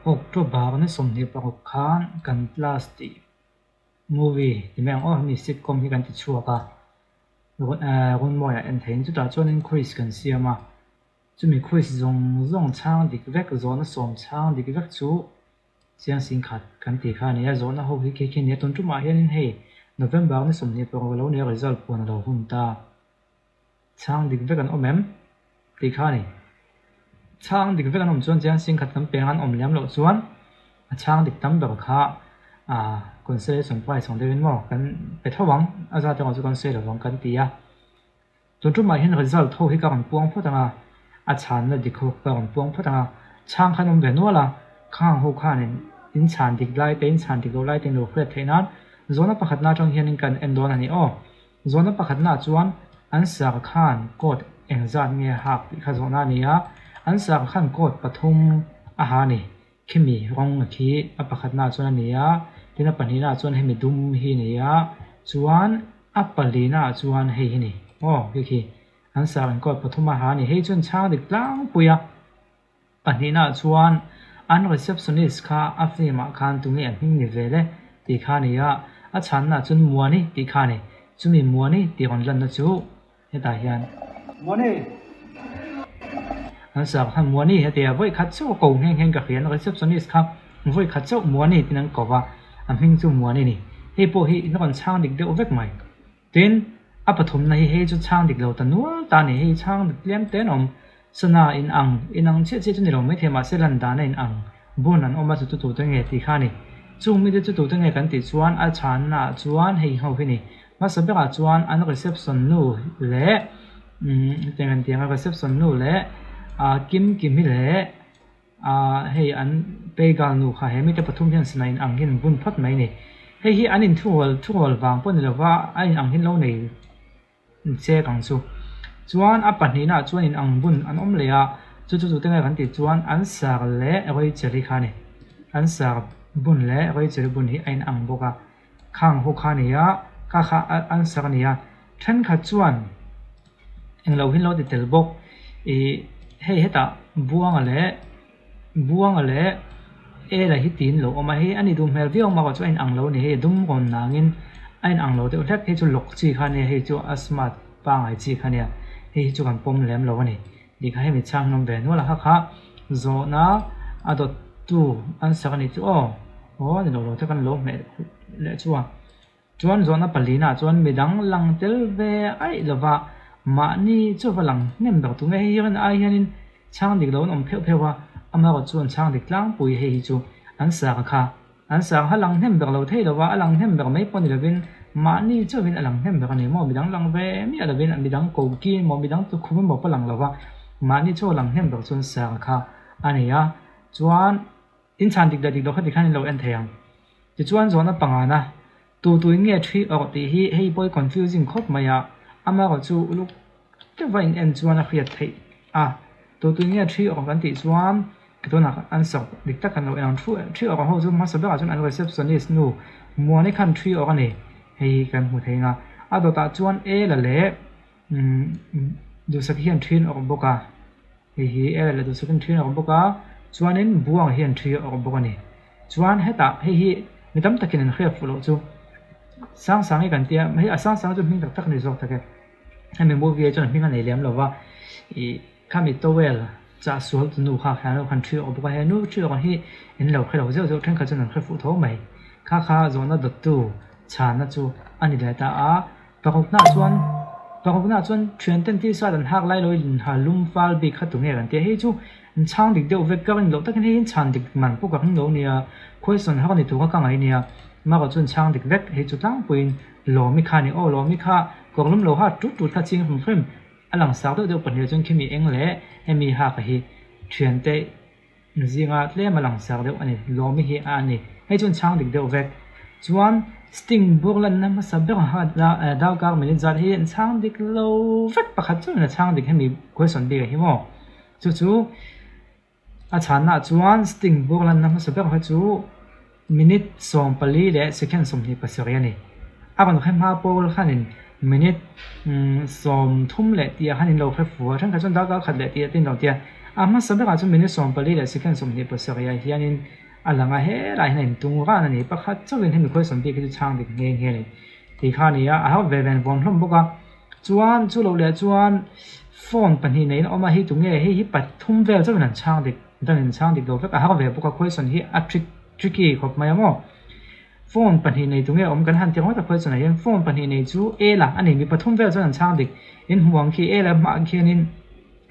October ni somni pakop khan kan plastic movie ti meng mi sitcom hi kan ti chuaka gun moya en thein chu ta chuan in quiz kan siama chumi quiz zong chang dik vek zona som chang dik vek chu siang sing khat kan ti kha nia zona ho hi ke ne ton tu ma hian hei November ni somni pakop lo ne result pon lo hun ta chang dik vek an omem ti kha ni chang dik vek an om chuan siang sing khat kan pe an om liam lo chuan chang dik tam ber kha constellation prizeของเดวินมอกันไปทวังอาจารย์จะมาจุกันเสียหรือวังกันตีอ่ะจนจุดหมายเห็น result เท่าที่การปวงพูดต่างอาจารย์เนี่ยดิคุการปวงพูดต่างช่างขนมเบนัวละข้างหูข้านี่อินชานดิกไล่เป็นชานดิกไล่เป็นลูกเล็กเท่านั้นโซนประคัดหน้าจงเห็นกันเอ็นโดนอันนี้โซนประคัดหน้าจวนอันสักขันกดเอ็งจัดเงียหักข้าโซนนี้อ่ะอันสักขันกดปฐุมอาหารนี่เข้มีรองขี้ประคัดหน้าจวนนี้อ่ะที่นับปัญหาชวนให้มีดุมฮีนี่อ่ะชวนอัปปลีน่าชวนให้นี่คืออันสารก็ปฐมมหานี่ให้ชวนชาดิกลางปุยปัญหาชวนอัน receptionist ค่ะอัฟนี่มาคันตรงนี้อันนี้เวลตีข้านี่อ่ะอาจารย์น่ะชวนมัวนี่ตีข้านี่ชวนมีมัวนี่ตีคนลันนะจูให้ตาเฮียนมัวนี่อันสารท่านมัวนี่ให้เดี๋ยวไว้คัดเจ้าโกงแห้งๆกับเขียน receptionist ครับไว้คัดเจ้ามัวนี่ที่นั่นก็ว่าอันหิ้งจูมัวนี่เฮ้ยพวกเฮ้ยนักการช่างดิกเดียวเวกไหมเต้นอัปฐมในเฮ้ยจูช่างดิกเราแต่นัวตาเนี่ยเฮ้ยช่างดิกเลี้ยงเต้นสนาอินอังเชื่อจนเราไม่เทมาเซลันดาในอินอังบุญนั้นมาจุดตัวตั้งเงตีข้านี่จูไม่ได้จุดตัวตั้งเงกันติดชวนอาจารย์น่ะชวนเฮ้ยเขาที่นี่มาสเปกอาชวนอันรีเซพชันนู่เละเตียงเตียงรีเซพชันนู่เละกิมมิเละเฮ้ยอันเปกันนู่ค่ะเฮ้ยไม่ได้ปฐมยันสนายอังหินบุญพัดไหมนี่เฮ้ยอันนี้ทุกวันวางปนเลยว่าอันอังหินเราในเจ้ากังสูจวนอัปปะนี่นะจวนอินอังบุญอันอมเลยจู่ตั้งแต่กันติจวนอันสากเละไว้เจริญค่ะนี่อันสากบุญเละไว้เจริญบุญที่อันอังบอกข้างหกค่ะนี่ข้าอันสากนี่ท่านขัดจวนเองเราเห็นเราติดเตลบอกเฮ้ยตาบัวอะไรละฮิตินโลออกมาให้อันนี้ดูเมลวิวมาว่าจะอันอังโลนี่ให้ดุมก่อนนางอินอันอังโลแต่ถ้าให้จุลกจีคันเนี่ยให้จุอัสมาร์ปางไอจีคันเนี่ยให้จุกันปมแหลมโลนี่ดีค่ะให้มีช่างน้องเบนว่าละค่ะโซน่าอดตูอันสักนิดจูนี่โลถ้ากันโลเมลเละจวนโซน่าปลีน่าจวนมีดังลังเตลเวไอละว่ามานี่จูฝรั่งเนี่ยแบบตรงนี้ให้ยันไอยันช่างดิกโลนอมเพลว่าอามาก็ชวนช่างดิกลางปุยให้จูอันสากค่ะอันสากฮัลลังเห็นแบบเราเท่าว่าอัลลังเห็นแบบไม่ปนเลยเป็นมานี่เจ้าเป็นอัลลังเห็นแบบนี้มอมีดังลังเวมีอะไรเป็นมีดังโกกีมอมีดังตุคุมบอกพลังเราว่ามานี่เจ้าลังเห็นแบบชวนสากค่ะอันนี้ชวนอินชานดิกเราขัดดิขันเราเอ็นเทียงจะชวนชวนนั่นปังนะตัวเงี้ยที่ออกตีให้บ่อย confusing ครบมาอามาก็จูลูกจะว่าอินชวนนักเรียนไทยตัวเงี้ยที่ออกกันติชวนตัวนักอันสอบดิกตักกันเราเองที่ออกเขาจะมาสอบว่าจนอัน receptionist นู่มัวในคันที่ออกกันนี่ให้กันหัวเทียงตัวตาชวนละเละดูสักเฮียนที่ออกบุกให้ละดูสักเฮียนที่ออกบุกชวนนั้นบัวเฮียนที่ออกบุกนี่ชวนให้ตาให้ไม่ต้องตะกินเขียบฟุลจูสร้างให้กันเตี้ยไม่สร้างจนมิ่งตักนี่จบตะกันให้มันบัวเวียจนมิ่งกันในเลี้ยมเราว่าข้ามีตัวเวลจะสวดนูค่ะแค่เราคันที่ออกไปให้นูที่ออกให้เห็นเราแค่เราเจ้าท่านเขาจะนั่งแค่ฟุตเท่าไหมข้าโซนนั้นดัดตู้ชานะจูอันนี้เลยแต่ปรากฏหน้าจวนเทรนเต้นที่สาดันหักไล่ลอยหาลุ่มฟ้าบีขัดตรงนี้กันแต่ให้จูช่างดิกเดียวเวกกันเราแต่กันให้ช่างดิกมันพวกกันเราเนี่ยคุยส่วนหักนี่ตัวกันไงเนี่ยมาก็จนช่างดิกเวกให้จูตั้งปืนหล่อมิคานี่หล่อมิคากองลุ่มเราหัดจุดข้าจริงผมเพิ่มอันหลังสาวเดียวปัญญาจนขี้มีเองแหละให้มีหักให้เทรนเต้จริงเล่มาหลังสาวเดียวอันนี้หล่อมิเฮอันนี้ให้จนช่างดิกเดียวเวกจวนสติงบุกลันนั้นมาสับเบกหัดดาวกางมันจะให้ช่างดิกเราเวกประคัดจนช่างดิกให้มีคุยส่วนเดียวให้หมอจู่อาจารย์น่ะจวนสติงบุกลันนั้นมาสับเบกหัดจู่มินิทสองปีและเซคันด์สมที่ภาษาเรียนนี่อาบันให้มาโปรขันมินิทสองทุ่มเละที่ขันเราแค่ฝัวทั้งการจนดาวกางขัดเละที่เราเดีย ama sabe ka chu minute som pali le second som ni pasariya hianin alanga he lai nen tunga na ni pakhat chawin hemi khoi som bi ki chang dik nge nge ni ti kha ni a ha ve ven von hlom boka chuan chu lo le chuan phone pani nei oma hi tu nge hi pat thum vel chawin an chang dik dan chang dik do ka ha ve boka khoi son hi a tricky khop mai mo phone pani nei tu nge om kan han ti ho ta khoi son hian phone pani nei chu e la ani mi pathum vel chawin an chang dik in huang khi e la ma khianin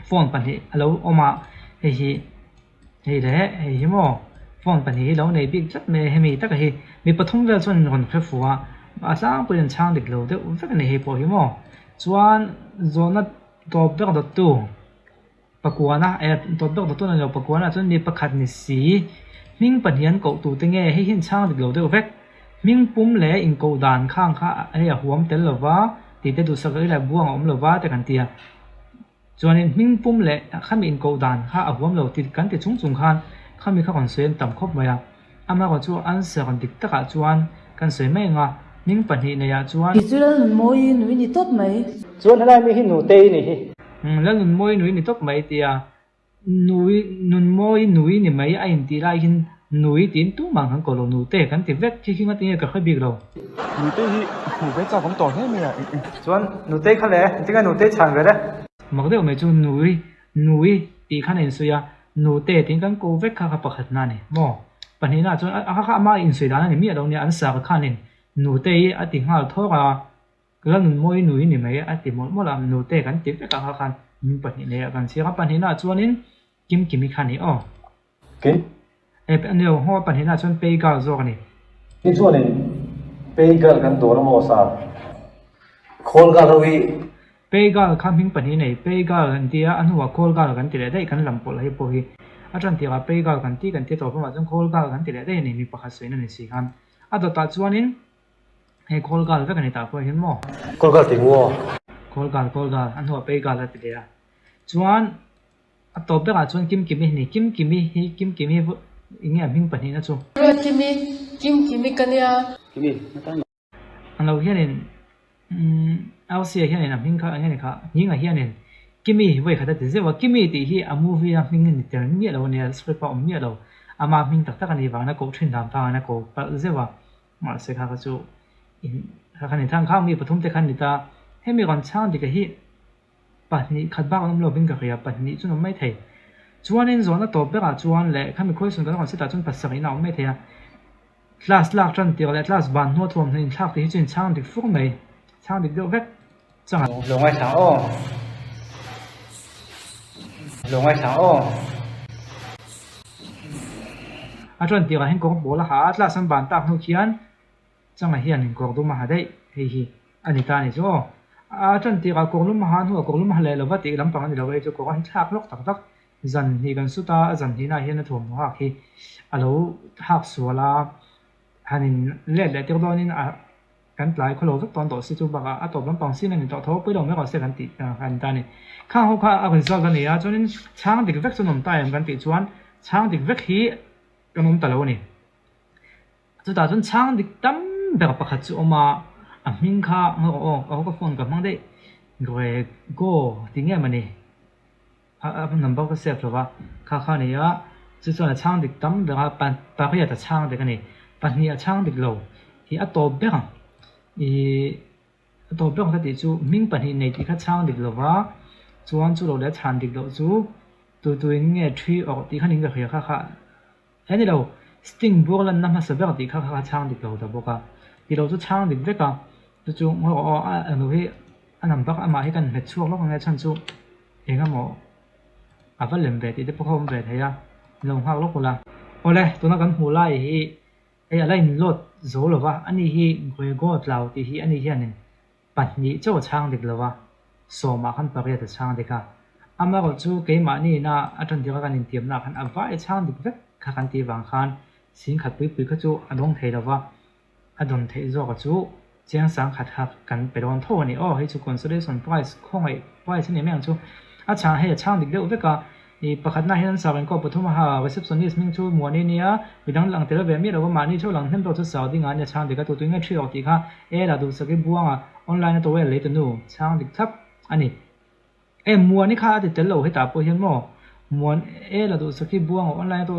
phone pani alo oma hi le hi mo phone pani lo nei big chat me hemi ta ka hi mi pathum vel chon ron khe fuwa a sang puin chang dik lo de u vek nei hi po hi mo chuan zona top bek dot tu pakuana e top bek dot tu na lo pakuana chon mi pakhat ni si ming panian ko tu te nge hi hin chang dik lo de vek ming pum le in ko dan khang kha ai a huam tel lova ti te du sa ga la buang om lova te kan tia chuanin ming pum le khami in ko dan kha a huam lo ti kan te chung chung khan khami kha kon sen tam khop maya ama ko chu answer kan dik taka chuan kan sei mai nga ming pani ne ya chuan chuan moi nui ni top mai chuan halai mi hi nu te ni hi la nun moi nui ni top mai tia nui nun moi nui ni mai a in ti lai hin nui tin tu mang han ko lo nu te kan ti vek chi nga ti ka kha big lo nu te hi nu ve cha kom to he me ya chuan nu te kha le tinga nu te chang ve le mak de me chu nui ti khan in suya nu te tin kan ko vek kha pakhat na ni mo pani na chuan a kha ma in sui da ni mi alo ni an sa ka khanin nu te a ti ngal thoka la nun moi nui ni mai a ti mo lam nu te kan ti vek ka khan mi pani ne kan sia ka pani na chuanin kim kimi khani o kin e pe aneu ho pani na chuan pe ka zo ni ni chuan in pe gal kan do la mo sa khol ga rowi Paygal kham hing pani nei paygal kan tia anhuwa callgal kan tile dai kan lampol hi po hi atran tia paygal kan ti to pa jong callgal kan tile dai ni mi pakha soina ni si khan ado ta chuanin he callgal ve kan ta po hin mo khol ga ti ngo callgal anhuwa paygal la tile ya chuan ato be ga chuan kim kimi hi kim kimi inge hing pani na chu kimi kania kimi matan anlo hianin ao sia hianin am hing kha hianin kha hinga hianin kimi voi khata te zewa kimi ti hi a movie a hing ni ter mi lo ne script pa mi lo ama hing tak tak ani wang na ko thin dam pa na ko pa zewa ma se kha chu in kha khani thang kha mi pathum te khan ni ta hemi gon chang di ka hi pa ni khat ba om lo bing ka ya pa ni chu no mai thei chuanin zona to be ga chuan le khami khoi sun ka kon se ta chun pasari na om mai thei a class lak tran ti le class ban no thom hin thak ti chin chang di fu mai chang di do vek chang lo ngai chang o a tran ti ga hin ko bola ha atla san ban tak nu khian chang a hian in ko du ma ha dei hi ani ta ni zo a tran ti ga ko lu ma han hu ko lu ma le lo ba ti lam pang ni lo ei chu ko han thak lok tak tak zan hi kan su ta zan hi na hian na thom ha khi alo hak suala hanin le ti donin a kan tlai kholo vek ton to si chu baka a top lam pang sin ani to tho pui lo me ko se kan ti kan ta ni kha ho kha a kan sol kan ya chuanin chang dik vek chu nom ta em kan ti chuan chang dik vek hi kan nom ta lo ni chu ta chun chang dik tam be ka pakhat chu oma a hming kha o ko phone ka mang dei goe go tinge mani a number ko save lo ba kha ni ya chu chuan chang dik tam be ka pan pa khya ta chang dik ani pan ni a chang dik lo hi a top be i to bek ta ti chu ming pan hi nei ti kha chang dik lova chuan chu lo le chan dik lo chu tu nge three or ti khanin ga khia kha ani lo sting bolan nam ha sa bek ti kha chang dik lo da boka ti lo chu chang dik veka chu a no hi anam bak ama hi kan met chuak lo nge chan chu enga mo aval lem ve ti de pokhom ve thaya long hak lo kula ole tuna kan hu lai hi e alai lot zo lova ani hi goi go tlau ti hi ani hianin patni chaw chang dik lova so ma khan pariya ta chang dika ama ko chu ke ma ni na athan dika kan in tiam na khan avai chang dik vek kha kan ti wang khan sin khat pui kha chu adong thei lova adon thei zo ka chu chiang sang khat hak kan peron tho ni o hi chu consolation prize khongai prize ni meng chu a cha he chang dik de veka i pakhat na hian sawen ko pathuma ha receptionist ming chu muani nia bidang lang tel ve mi ro ma ni chu lang hem to chu saw ding ania chang de ka tu nge thri ok kha e la du sake buanga online to we le tu nu chang dik thap ani e muani kha de tel lo he ta po hian mo muan e la do saki buang online to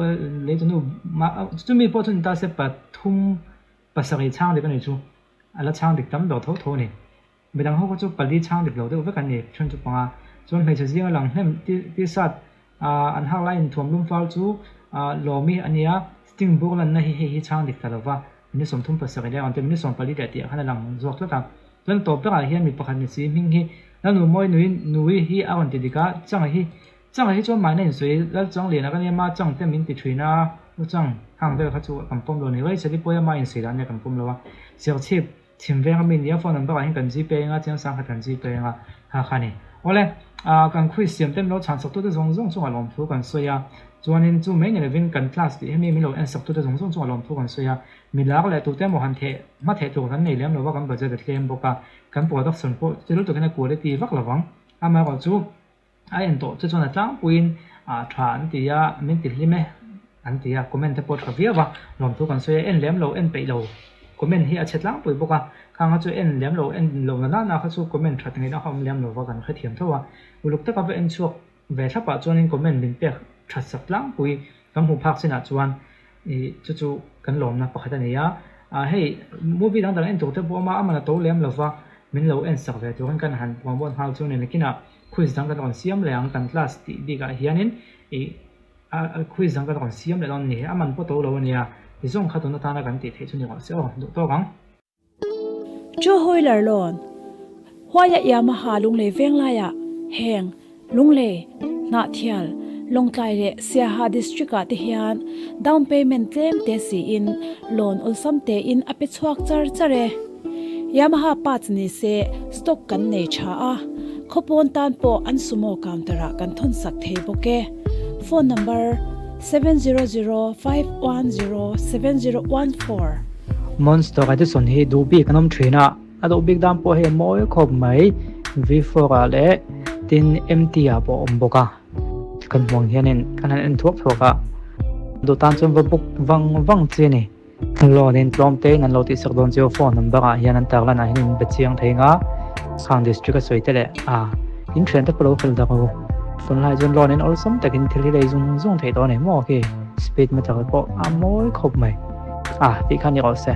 le to nu ma chu mi po chun ta se pathum pasari chang de kan ni chu ala chang dik tam do tho tho ni bedang ho ko chu pali chang dik lo de kan ni chun chu panga chon mai cha jiang lang hem ti sat an hak line thom lum fal chu lo mi ania sting buk lan na hi chang dik talawa ni som thum pasari le an te ni som pali de ti khana lang zok to ta chon to pe ga hian mi pakhan ni si ming hi nanu moi nui hi awan ti dika chang hi cho mai nei sui la chang le na ka ni ma chang te min ti thina lu chang hang de kha chu kam pom lo ni wei se li poya ma in se dan ne kam pom lo wa siao chip thim ve ga min ya phone number hin kan ji pe nga chang sang kha kan ji pe nga ha kha ni ole kan khui siam tem lo chang sak tu de zong zong chung alom phu kan soya chuanin chu mai ne vin kan class ti mi lo en sak tu de zong zong chung alom phu kan soya mi lak le tu te mo han the ma the tu kan nei lem lo wa kan budget de tlem boka kan production po chilu to kana quality vak lawang ama ko chu ai en to chu chona tlang puin than ti ya min ti hlime an ti ya comment te pot ka viawa lom tu kan soya en lem lo en pe lo comment hi a chetlang pui boka khang chu en lem lo na kha chu comment that ngai na hom lem lo wa kan kha thiam thawa uluk ta ka ve en chuak ve thapa chuanin comment min pe that sak tlang pui kam hu phak sina chuan chu kan lom na pakhat ania hei movie dang dang en to te bo ma amana to lem lova min lo en sak ve to kan han bon hal chu ne kina quiz dang kan on siam leang kan class ti diga hianin quiz dang kan on siam le don ni aman po to lo ania izong kha to na ta na kan ti the chu ni wa se do to gang cho hoiler lon hoya yamaha lungle vengla ya heng lungle na thial longtlai re siaha district a te hian down payment claim te si in loan ulsam te in ape chuak char chare yamaha parts ni se stock kan nei tha a khopon tan po an sumo counter a kan thon sak thei boke phone number 7005107014 monster ga de son hi du bi kanom thina ado big dam po he moi khop mai v4 ga le tin mt a po omboka kan mong hianin kan an thuak thoka do tan chom buk wang che ni lo nen tlom te nan lo ti sak don jo phone number a hian an tak lana hin bechiang theinga sang district a soitele in trend ta pro khel da ko phone lai jon lo nen all som takin thili lei zung thei do ne mo ke speed ma ta ko moi khop mai ti khan ni ko se